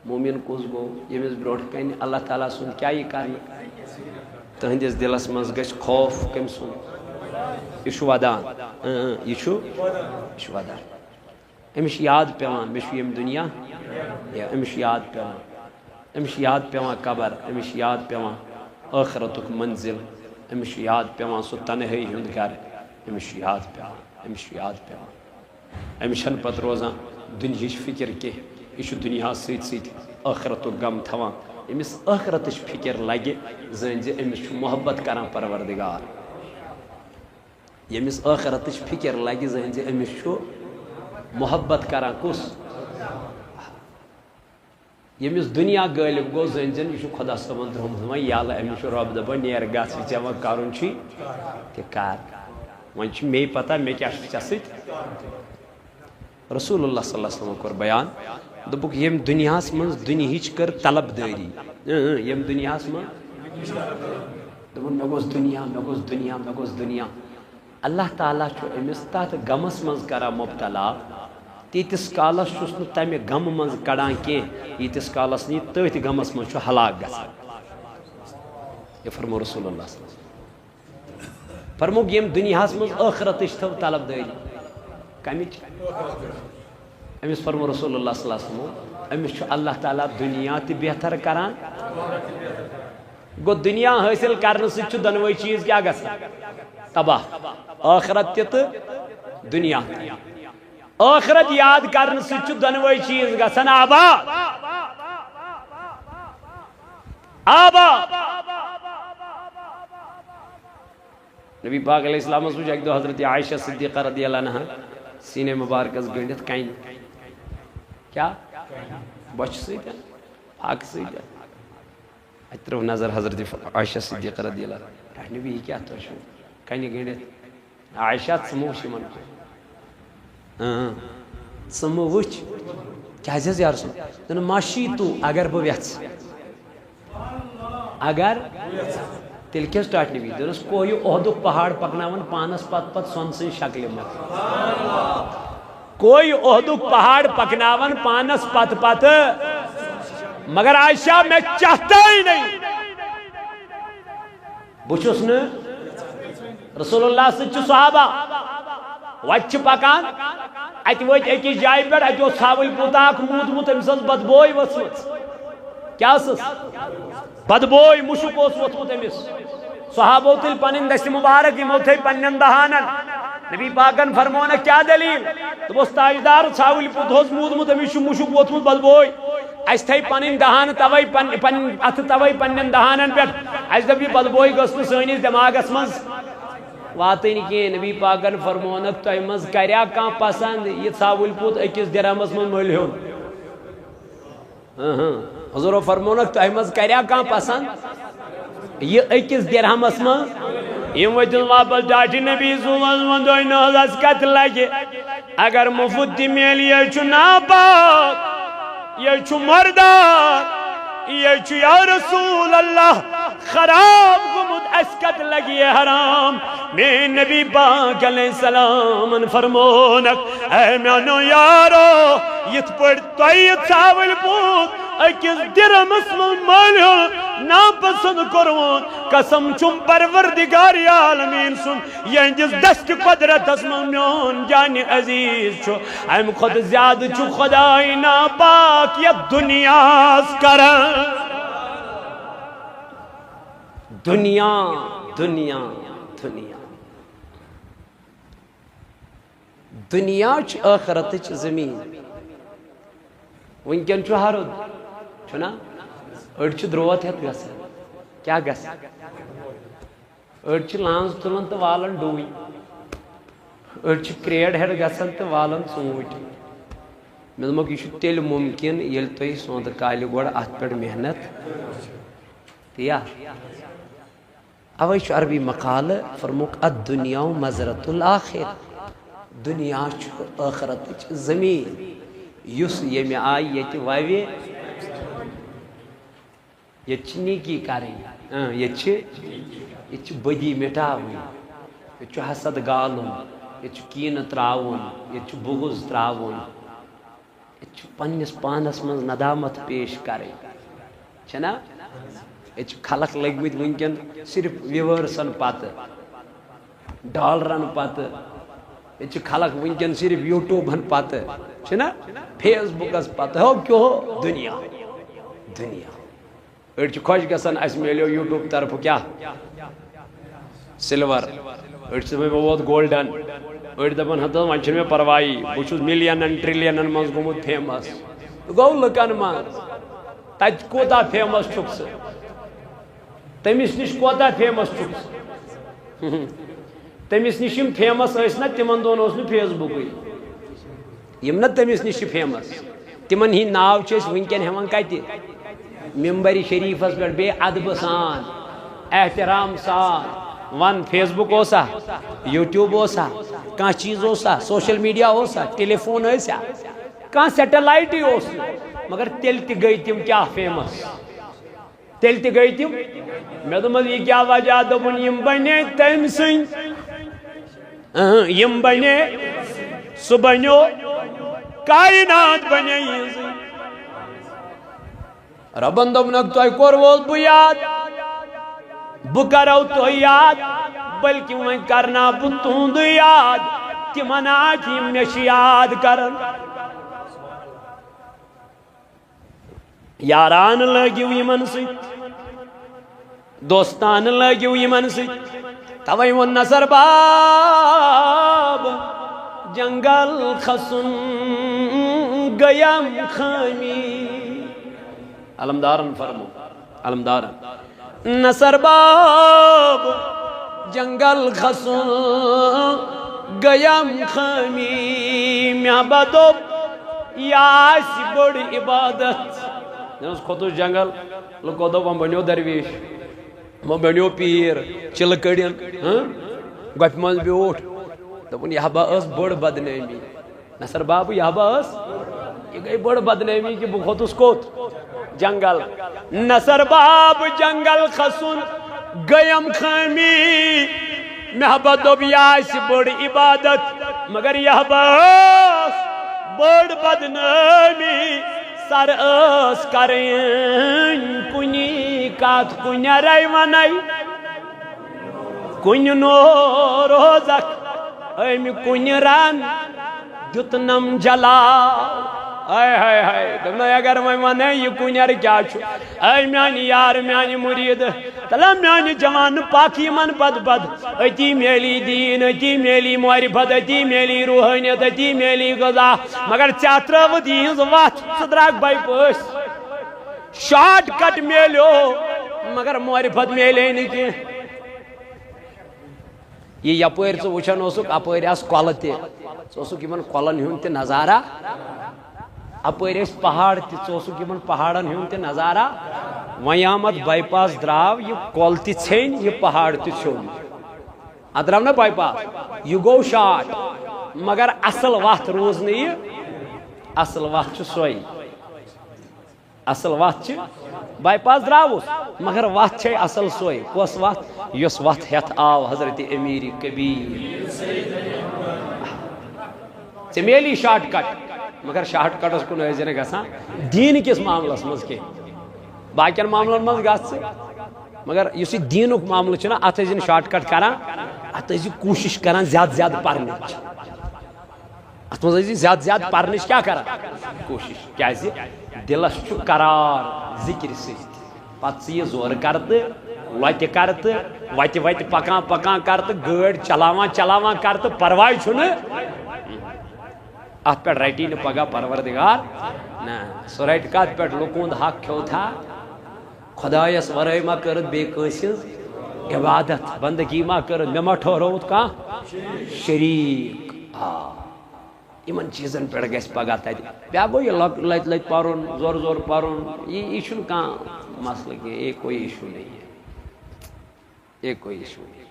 مومِن کُس گوٚو ییٚمِس برٛونٛٹھ کَنہِ اللہ تعالیٰ سُنٛد کیٛاہ یی کرنہٕ تٕہٕنٛدِس دِلس منٛز گژھِ خوف کٔمۍ سُنٛد یہِ چھُ ودان یہِ چھُ ودان أمِس چھُ یاد پیٚوان مےٚ چھُ ییٚمہِ دُنیا أمِس چھُ یاد پیٚوان أمِس چھُ یاد پیٚوان قبر أمِس چھُ یاد پیٚوان ٲخرتُک منزِل أمِس چھُ یاد پیٚوان سُہ تنہٲیی ہُنٛد گرٕ أمِس چھُ یاد پیٚوان أمِس چھُ یاد پیٚوان أمِس چھنہٕ پتہٕ روزان دُنہِچ فِکر کینٛہہ یہِ چھُ دُنیاہس سۭتۍ سۭتۍ ٲخرتُک غم تھاوان أمِس ٲخرتٕچ فِکر لگہِ زٲنۍ زِ أمِس چھُ محبت کران پروردگار ییٚمِس ٲخرتٕچ فِکر لگہِ زٲنۍ زِ أمِس چھُ محبت کران کُس ییٚمِس دُنیا غٲلب گوٚو زٲنۍ زن یہِ چھُ خۄدا صٲبن ترٛوومُت وۄنۍ یَلہٕ أمِس چھُ رۄب دپان نیر گژھ یہِ ژےٚ وۄنۍ کرُن چھُے تہِ کر وۄنۍ چھُ مے پتہ مےٚ کیٛاہ چھُ ژےٚ سۭتۍ رسول اللہ صلی اللہ علیہ وسلم کوٚر بیان دوٚپُکھ ییٚمہِ دُنیاہس منٛز دُنہِچ کٔر طلب دٲری ییٚمہِ دُنیاہس منٛز دوٚپُن مےٚ گوٚژھ دُنیا مےٚ گوٚژھ دُنیا مےٚ گوٚژھ دُنیا اللہ تعالیٰ چھُ أمِس تتھ غمس منٛز کران مُبتلا تیتس کالس چھس نہ تمہ غم من کڑان کی یتس کالس نی تٔتھۍ غمس من چھُ ہلاک گژھان یہ فرمو رسول اللہ صلی اللہ علیہ وسلم فرموک یم دنیاہس من ٲخرتٕچ تھو طلب دٲری کمچ امس فرمو رسول اللہ صلی اللہ علیہ وسلم امس چھُ اللہ تعالیٰ دنیا تہ بہتر کران گو دنیا حاصل کرنے سے چھُ دۄنوے چیز کیا گژھان تباہ ٲخرت تہ تہ دنیا ٲخرت یاد کرنے سے چھُ دۄنوے چیز گژھان آباد آباد نبی پاک علیہ السلام وچ اکہ دۄہ حضرت عائشہ صدیقہ رضی اللہ عنہا سینے مبارکس گنڈت کین کیا بچ سۭتۍ پاک سۭتۍ اتہ ترو نظر حضرت عائشہ صدیقہ رضی اللہ عنہا نبی یہ کیا تو کنہ گنڈت عائشہ ژموچ یمن ژم وچ کیازِ حظ یار سن ماشی تو اگر بہ ویژھ اگر تیل کیا سٹارٹ نبی دنس کوئی عہدک پہاڑ پکناون پانس پت پت سون سن شکل مت کوئی عہدک پہاڑ پکناون پانس پت پت مگر عائشہ میں چاہتا ہی نہیں بچوس نے رسول اللہ سے چھ صحابہ وچ پکان ات وت اکس جائے پہ ات ژھاوٕلۍ پوٗتاکھ موٗدمُت أمِس ٲس بدبوے ؤژھمٕژ کیا ٲسٕس بدبوے مشک اوس ووٚتھمُت أمِس صحابو تُلۍ پنٕنۍ دستہِ مبارک یِمو تھٲے پننٮ۪ن دہانن نبی پاکن فرمونا کیا دلیل دوٚپُس تاجدار ژھاوٕلۍ پوٗت اوس موٗدمُت أمِس چھُ مشک ووٚتھمُت بدبوے اَسہِ تھٲے پنٕنۍ دہان توے پنٕنۍ اَتھٕ توے پننٮ۪ن دہانن پٮ۪ٹھ اَسہِ دوٚپ یہِ بدبوے گٔژھ نہٕ سٲنِس دٮ۪ماغس منٛز واتٕنۍ کینٛہہ نبی پاکن فرمونکھ تۄہہِ منٛز کریا کانٛہہ پسنٛد یہِ ژھاوٕلۍ پوٗت أکِس درہمس منٛز مٔلۍ ہیوٚن حضورو فرمونکھ تۄہہِ منٛز کریا کانٛہہ پسنٛد یہِ أکِس درہمس منٛز یم ؤتھِن واپس ڈاٹہِ نبی صُبحس وۄنۍ نہ حظ اَسہِ کتہِ لگہِ اگر مُفت تہِ میلہِ یہِ چھُ ناپاک یہِ چھُ مردار یہِ چھُ یا رسول اللہ خراب گوٚمُت اَسہِ کتہِ لگہِ یہِ حرام میٛٲنۍ نبی پاک علیہ السلام فرمونکھ اے میٛانیو یارو یِتھ پٲٹھۍ تۄہہِ یہِ ژھاوٕلۍ پوٗت أکِس درہمس منٛز مٔلۍ ہیوٚن ناپسنٛد کوٚرہون قسم چھُم پروردگارِ عالمیٖن سُنٛد یِہنٛدِس دستہِ قۄدرتس منٛز میون جانہِ عزیٖز چھُ امہِ کھۄتہٕ زیادٕ چھُ خۄداے ناپاک یتھ دُنیاہس کران دنیا دنیا دنیا دنیا چھ ٲخرتٕچ زمیٖن وٕنکٮ۪ن چھُ ہرُد چھُنا أڑۍ چھِ درٛوت ہٮ۪تھ گژھان کیٛاہ گژھِ أڑۍ چھِ لانٛز تُلان تہٕ والان ڈوٗنۍ أڑۍ چھِ کرٛیڈ ہٮ۪تھ گژھان تہٕ والان ژوٗنٛٹھۍ مےٚ دوٚپمکھ یہِ چھُ تیٚلہِ مُمکِن ییٚلہِ تُہۍ سونٛتہٕ کالہِ گۄڈٕ اَتھ پٮ۪ٹھ محنت تِیا اوے چھُ عربی مقالہٕ فرموکھ الدُنیا مزرعة الآخرة دنیا چھُ ٲخرتٕچ زمیٖن یُس ییٚمہِ آیہِ ییٚتہِ وَوِ ییٚتہِ چھِ نیکی کَرٕنۍ ییٚتہِ چھِ بدی مِٹاوٕنۍ ییٚتہِ چھُ حسد گالُن ییٚتہِ چھُ کیٖنہٕ ترٛاوُن ییٚتہِ چھُ بُغض ترٛاوُن ییٚتہِ چھُ پننِس پانس منٛز ندامت پیش کرٕنۍ چھنا ییٚتہِ چھِ خلق لٔگمٕتۍ وٕنکٮ۪ن صرف وِوٲرسن پتہٕ ڈالرن پتہٕ ییٚتہِ چھِ خلق وٕنکٮ۪ن صرف یوٗٹیوٗبن پتہٕ چھنا فیس بُکس پتہٕ ہو کیٛاہ ہو دُنیا دُنیا أڑۍ چھِ خۄش گژھان اَسہِ میلیو یوٗٹیوٗب طرفہٕ کیٛاہ سِلور أڑۍ چھِ دپان مےٚ ووت گولڈن أڑۍ دپان ہتہٕ وۄنۍ چھُنہٕ مےٚ پرواے بہٕ چھُس مِلینن ٹرٛلینن منٛز گوٚمُت فیمس گوٚو لُکن منٛز تتہِ کوٗتاہ فیمس چھُکھ ژٕ تٔمِس نِش کوتاہ فیمس چھُکھ ژٕ تٔمِس نِش یِم فیمس ٲسۍ نا تِمن دۄہن اوس نہٕ فیس بُکٕے یِم نا تٔمِس نِش چھِ فیمس تِمن ہِنٛدۍ ناو چھِ أسۍ وٕنکٮ۪ن ہٮ۪وان کتہِ ممبرِ شریٖفس پٮ۪ٹھ بیٚیہِ ادبہٕ سان احترام سان ون فیس بُک اوسا یوٗٹیوٗب اوسا کانٛہہ چیٖز اوسا سوشل میٖڈیا اوسا ٹیلی فون ٲسیا کانٛہہ سیٹلایٹٕے اوس نہٕ مگر تیٚلہِ تہِ گٔے تِم کیٛاہ فیمس تیٚلہِ تہِ گٔے تِم مےٚ دوٚپمس یہِ کیٛاہ وجہ دوٚپُن یِم بنے تٔمۍ سٕنٛدۍ یِم بنے سُہ بنیو کائنات بنے ربن دوپنک تۄہہِ کوٚروُس بہٕ یاد بہٕ کرو تۄہہِ یاد بلکہ وۄنۍ کرنا بہٕ تُہُنٛد یاد تِمن آتھِ یِم مےٚ چھِ یاد کران یاران لٲگِو یِمن سۭتۍ دوستان لٲگِو یِمن سۭتۍ توے ووٚن نثر باب جنگل کھسُن گٔیم خٲمی علمدارن فرمو علمدارن نثر باب جنگل کھسُن گٔیم خٲمی مےٚ بدوٚپ یہِ آسہِ بٔڑ عبادت کھوٚتُس جنگل لُکو دوٚپ وۄنۍ بنیو درویش وۄنۍ بنیو پیٖر چِلہٕ کٔڑِن گۄپھِ منٛز بیوٗٹھ دوٚپُن یہِ ہبا ٲس بٔڑ بدنٲمی نثر بابہٕ یہِ ہبا ٲس یہ گئی بڑ بدنامی کہ بہٕ کھوٚتُس کوٚت جنگل نثر باب جنگل کھسُن گٔیم خٲمی مےٚ ہبا دوٚپ یہِ آسہِ بٔڑ عبادت مگر یہِ ہبا ٲس بٔڑ بدنٲمی سر ٲس کرٕنۍ کُنی کتھ کُنہِ رے ونے کُنہِ نو روزکھ أمۍ کُنہِ رن دیُتنم جلاو ہائے ہائے ہائے دوٚپنَے اگر وۄنۍ ونے یہِ کُنٮ۪ر کیٛاہ چھُ اے میانہِ یار میانہِ مُریٖد تلا میانہِ جوان پکھ یِمن پد پد أتی میلی دیٖن أتی میلی معرفت أتی میلی روحٲنیت أتی میلی غذا مگر ژےٚ ترٲوٕتھ یِہٕنٛز وتھ ژٕ درٛاکھ باے پٲسۍ شاٹ کٹ میلیو مگر معرفت میلے نہٕ کینٛہہ یہ یپٲرۍ ژٕ وٕچھان اوسُکھ اپٲرۍ آسہٕ کۄلہٕ تہِ ژٕ اوسُکھ یِمن کۄلن ہُنٛد تہِ نظارہ اپٲرۍ ٲسۍ پہاڑ تہِ ژٕ اوسُکھ یِمن پہاڑن ہُنٛد تہِ نظارہ وۄنۍ آمد باے پاس درٛاو یہِ کۄل تہِ ژھیٚنۍ یہِ پہاڑ تہِ ژھیوٚن اتھ درٛاو نا باے پاس یہِ گوٚو شاٹ مگر اصل وتھ روٗز نہٕ یہِ اصل وتھ چھُ سۄے اصل وتھ چھِ باے پاس درٛاوُس مگر وتھ چھے اصل سۄے کۄس وتھ یۄس وتھ ہٮ۪تھ آو حضرت امیر کبیر ژےٚ میلی شاٹ کٹ مگر شاٹ کٹس کُن ٲسۍ نہٕ گژھان دیٖن کِس معاملس منٛز کینٛہہ باقین معاملن منٛز گژھ ژٕ مگر یُس یہِ دیٖنُک معاملہٕ چھُنہ اتھ ٲسۍ زِ نہٕ شاٹ کٹ کران اتھ ٲسۍ زِ کوٗشش کران زیادٕ زیادٕ پرنٕچ اتھ منٛز ٲسۍ زِ زیادٕ زیادٕ پرنٕچ کیٛاہ کران کوٗشش کیٛازِ دلس چھُ قرار ذِکرِ سۭتۍ پتہٕ ژٕ یہِ زورٕ کر تہٕ لۄتہِ کر تہٕ وتہِ وتہِ پکان پکان کر تہٕ گٲڑۍ چلاوان چلاوان کر تہٕ پرواے چھُنہٕ اتھ پٮ۪ٹھ رٹی نہٕ پگاہ پروردگار نہ سُہ رٹہِ کتھ پٮ۪ٹھ لُکہٕ ہُنٛد حق کھیوٚتھا خۄدایس ورٲے ما کٔرٕتھ بیٚیہِ کٲنٛسہِ ہٕنٛز عبادت بندگی ما کٔرٕتھ مےٚ ما ٹھورووُتھ کانٛہہ شریٖک یِمن چیٖزن پٮ۪ٹھ گژھِ پگاہ تتہِ بیٛاکھ گوٚو یہِ لۄکُٹ لتہِ لتہِ پرُن زورٕ زورٕ پرُن یہِ چھُنہٕ کانٛہہ مسلہٕ کینٛہہ یہ کوئی ایشو نہیں ہے یہ کوئی ایشو نہیں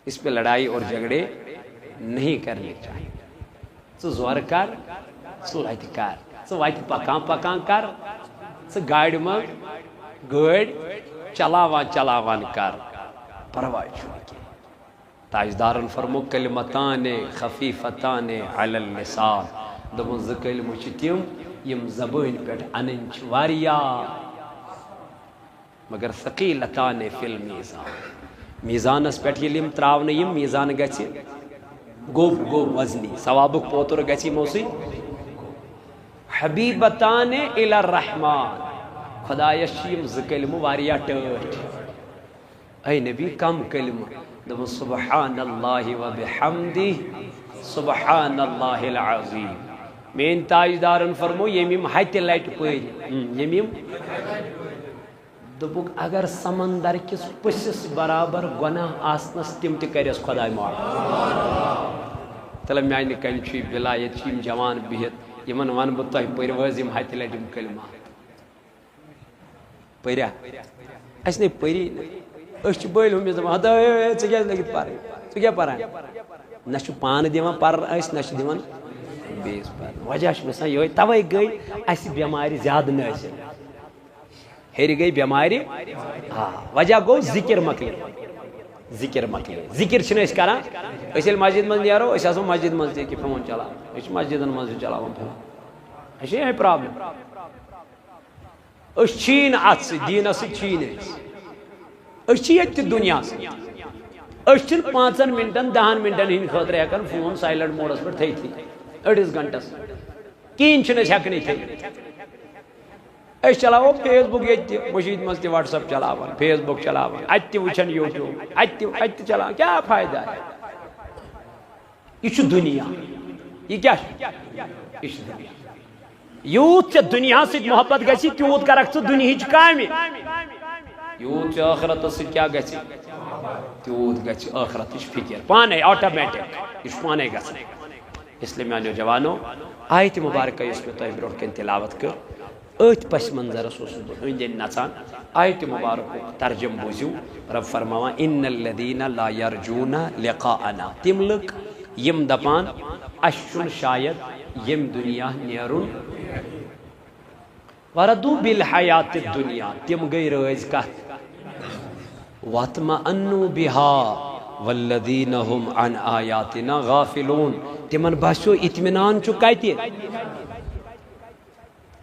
اس پہ لڑائی اور جھگڑے نہیں کرنے چاہیے ژٕ زورٕ کر ژٕ لتہِ کر ژٕ وتہِ پکان پکان کر ژٕ گاڑِ منٛز گٲڑۍ چلاوان چلاوان کر پرواے چھُنہٕ کینٛہہ تاجدارن فرمو کلمتان خفیفتان علی اللسان دوٚپُن زٕ کلمہٕ چھِ تِم یِم زبٲنۍ پٮ۪ٹھ انٕنۍ چھِ واریاہ مگر ثقیلتان فی المیزان میزانس پٮ۪ٹھ ییٚلہِ یِم تراونہٕ یِم میزان گژھِ گوٚب گوٚب وزنی ثوابُک پوتُر گژھِ یِمو سۭتۍ حبیبتان الی الرحمان خۄدایس چھِ یِم زٕ کلمہٕ واریاہ ٹٲٹھۍ اے نبی کم کلمہٕ دوٚپُن سبحان اللہ وبحمدہ سبحان اللہ العظیم میٲنۍ تاجدارن فرمو ییٚمۍ یِم ہتہِ لٹہِ پٔرۍ ییٚمۍ یِم دوٚپُکھ اگر سمندر کِس پٔژھِس برابر گۄناہ آسنس تِم تہِ کریس خۄداے معاف تلہٕ میانہِ کنہِ چھُ یہِ بِلا ییٚتہِ چھِ یِم جوان بِہِتھ یِمن ونہٕ بہٕ تۄہہِ پٔرِو حظ یِم ہتہِ لٹہِ یِم کلمات پٔریا اَسہِ نے پٔری نہٕ أسۍ چھِ بٔلۍ ہُمِس دپان ہتا ژٕ کیٛازِ لٔگِتھ پرٕنۍ ژٕ کیٛاہ پران نہ چھُ پانہٕ دِوان پرنہٕ أسۍ نہ چھِ دِوان بیٚیِس پرنہٕ وجہ چھُ گژھان یِہوے توے گٔے اَسہِ بٮ۪مارِ زیادٕ نٲصِر ہیٚرِ گٔے بٮ۪مارِ وجہ گوٚو ذِکِر مۄکلہِ ذکر مکلے ذکر چھن اس کران اس مسجد من نیرو اس آسو مسجد من تے کہ فون چلا اس مسجدن من چلاوان فون اس ہے پرابلم اس چھین ات دین اس چھین اس چھ یت دنیا اس چھن 5 منٹن 10 منٹن ہن خاطر ہکن فون سائلنٹ موڈس پر تھیت اڑس گھنٹس کین چھن اس ہکنے تھے اس چلاو فیس بک یہ مشید مز تہ واٹس ایپ چلاوان فیس بک چلاوان ات وچھن یوٹیوب ات چلاوان کیا فائدہ ہے یہ دنیا یہ کیا یہ دنیا یوت چھ دنیا سے محبت گسی تیوت کرک ژٕ دنیاہچ کامہ یوت چھ آخرت سے کیا گسی تیوت گسی آخرتچ فکر پانے آٹومیٹک یہ پانے گژھان اس لیے میانیو جوانو آیت مبارکہ یس میں تہ برونٛٹھ کن تلاوت کر ات پس منظرس أندۍ نژان آیت مبارک ترجم بوزیو رب فرماوان ان الذین لا یرجون لقاءنا تم لُکھ یم دپان اَسہِ چھُنہٕ شاید یم دنیا نیرُن وردو بالحیات الدنیا تم گئی رٲزۍ کتھ واطمأنوا بها والذین هم عن آیاتنا غافلون تمن باسیو اطمینان چھُ کتہِ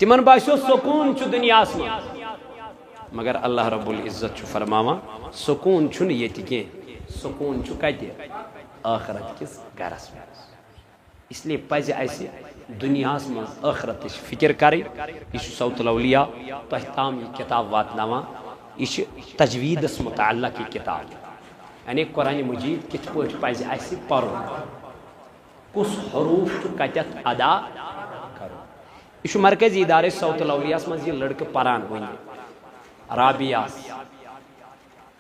تمن باسیو سکون چھُ دنیاس منٛز مگر اللہ رب العزت چھُ فرماوان سکون چھُنہٕ ییٚتہِ کینٛہہ سکون چھُ کتہِ آخرت کس گرس منٛز اس لیے پزِ اسہِ دنیاہس منٛز ٲخرتٕچ فکر کرٕنۍ یہِ چھُ صوت الاولیاء تۄہہِ تام یہِ کتاب واتناوان یہ تجویدس متعلق یہ کتاب یعنی قرآن مجید کت پٲٹھۍ پزِ اسہِ پرُن کُس حروف چھُ کتٮ۪تھ ادا کرُن یہ مرکزی ادارے صوت الاولیاء مز یہ لڑکہ پران ون رابعہ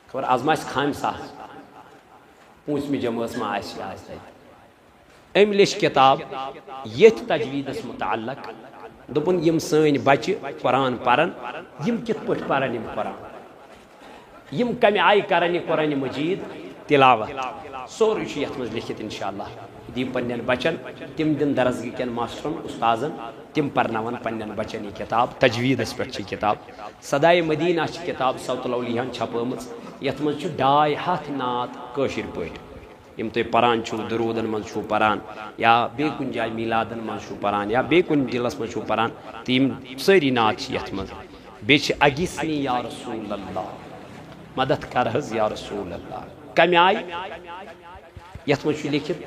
خبر آز ما خامہ ساز 5مہِ جمٲژ ما آز ام لیچھ کتاب یتھ تجویدس متعلق دوپن یم سن بچہ قرآن پران یم کت پٲٹھۍ پران یم قرآن یم کمہ آئی کران یہ قرآن مجید تلاوت سورُے چھُ یتھ منٛز لیکھِتھ انشاءاللہ دی پنن بچن تم دن درسگی کن ماسٹرن استاذن تم پرناون پنن بچن یہ کتاب تجویدس پہ کتاب صدائے مدینہ کتاب صوت الاولیاء چھپٲمٕژ یتھ منٛز چھُ 250 نعت کٲشِر پٲٹھۍ یم تُہۍ پران چھُو درودن منٛز چھُو پران یا بیٚیہِ کُنہِ جایہِ میلادن منٛز چھُو پران یا بیٚیہِ کُنہِ دِلس منٛز چھُو پران تہٕ یم سٲری نعت چھِ یتھ منٛز بیٚیہِ چھِ اگِسنی یا رسول اللہ مدد کر حظ یا رسول اللہ کمہِ آیہِ یتھ منٛز چھُ لیکھِتھ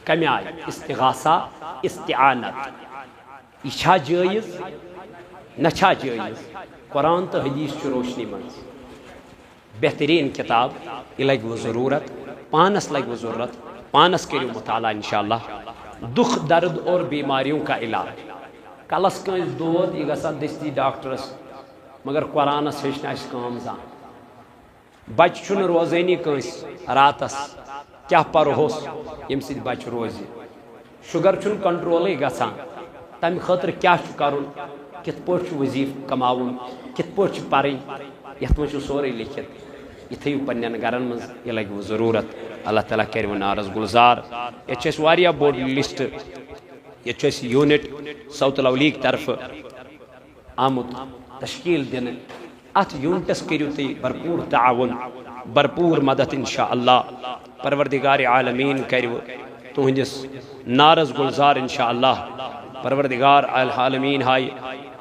کمہِ آیہِ استغاثہ استعانت یہ چھا جائز نہ چھا جائز قرآن تو حدیث کی روشنی منز بہترین کتاب یہ لگ وہ ضرورت پانس لگ وہ ضرورت پانس کریو مطالعہ انشاءاللہ دکھ درد اور بیماریوں کا علاج کلس کنس دود یہ گژھان دستی ڈاکٹرس مگر قرآنس ہیچ اس کام زان بچ چھن روزانی کنس راتس کیا پرہوس یم سید بچ روزی شوگر چھن کنٹرولے گژھان تمہ خاطر کیا کرن کت پٲٹھۍ چھُ وظیف کماوُن کت پٲٹھۍ چھُ پرٕنۍ یتھ منٛز چھُ سورُے لیکھِتھ یہ تھٲیِو پننٮ۪ن گرن منٛز یہ لگہِ وٕ ضروٗرت اللہ تعالیٰ کرِ وۄنۍ نارس گُلزار ییٚتہِ چھِ اَسہِ واریاہ بوٚڑ لسٹ ییٚتہِ چھُ اَسہِ یوٗنٹ صوت الاولیاء طرفہٕ آمُت تشکیل دِنہٕ اتھ یوٗنٹس کٔرِو تُہۍ بھرپوٗر تعاوُن بھرپوٗر مدد انشاء اللہ پروردگار عالمیٖن کرِ وۄنۍ تُہنٛدِس نارس گُلزار انشاء اللہ پروردگار العالمین ہائی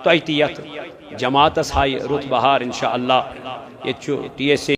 تۄہہِ تہِ یتھ جماعتس ہائی رُت بہار انشاء اللہ یہ ٹی ایس اے